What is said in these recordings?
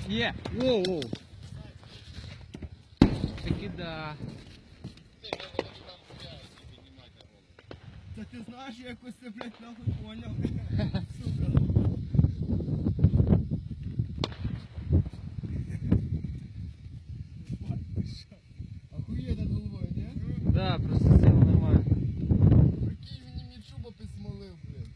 Є! Воу-воу. Таки да. Та ти знаєш, я якось це, блядь, нахуй поняв. Сука. Охуєнно над головою, ні? Да, просто сила нормально. Прикинь, він мені чуба підсмолив, блядь.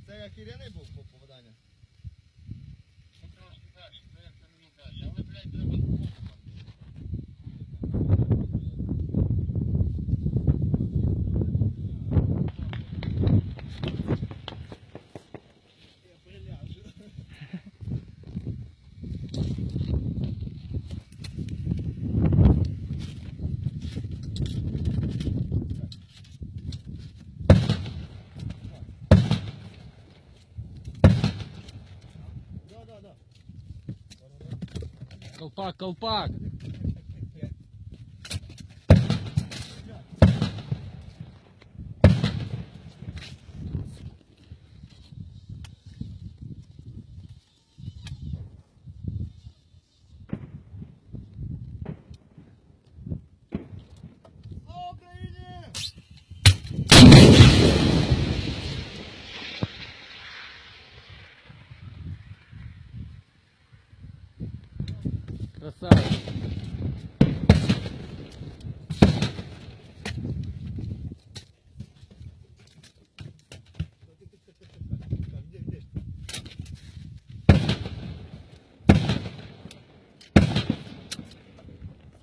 Це охеренний був попадання? Трошки далі, це як це мені далі, але, блядь, треба Я приляжу. Да. Колпак, колпак! Слава Україні! Красавец! Где?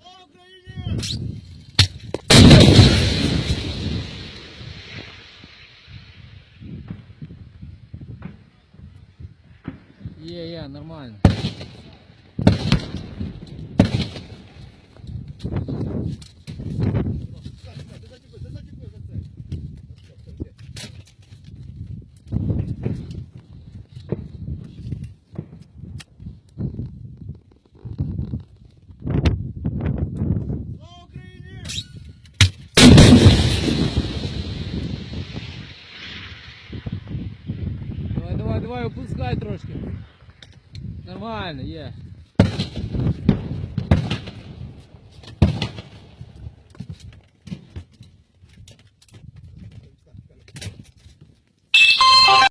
Слава Україні! Є, нормально. Слава Україні! Давай, опускай трошки. Нормально, є.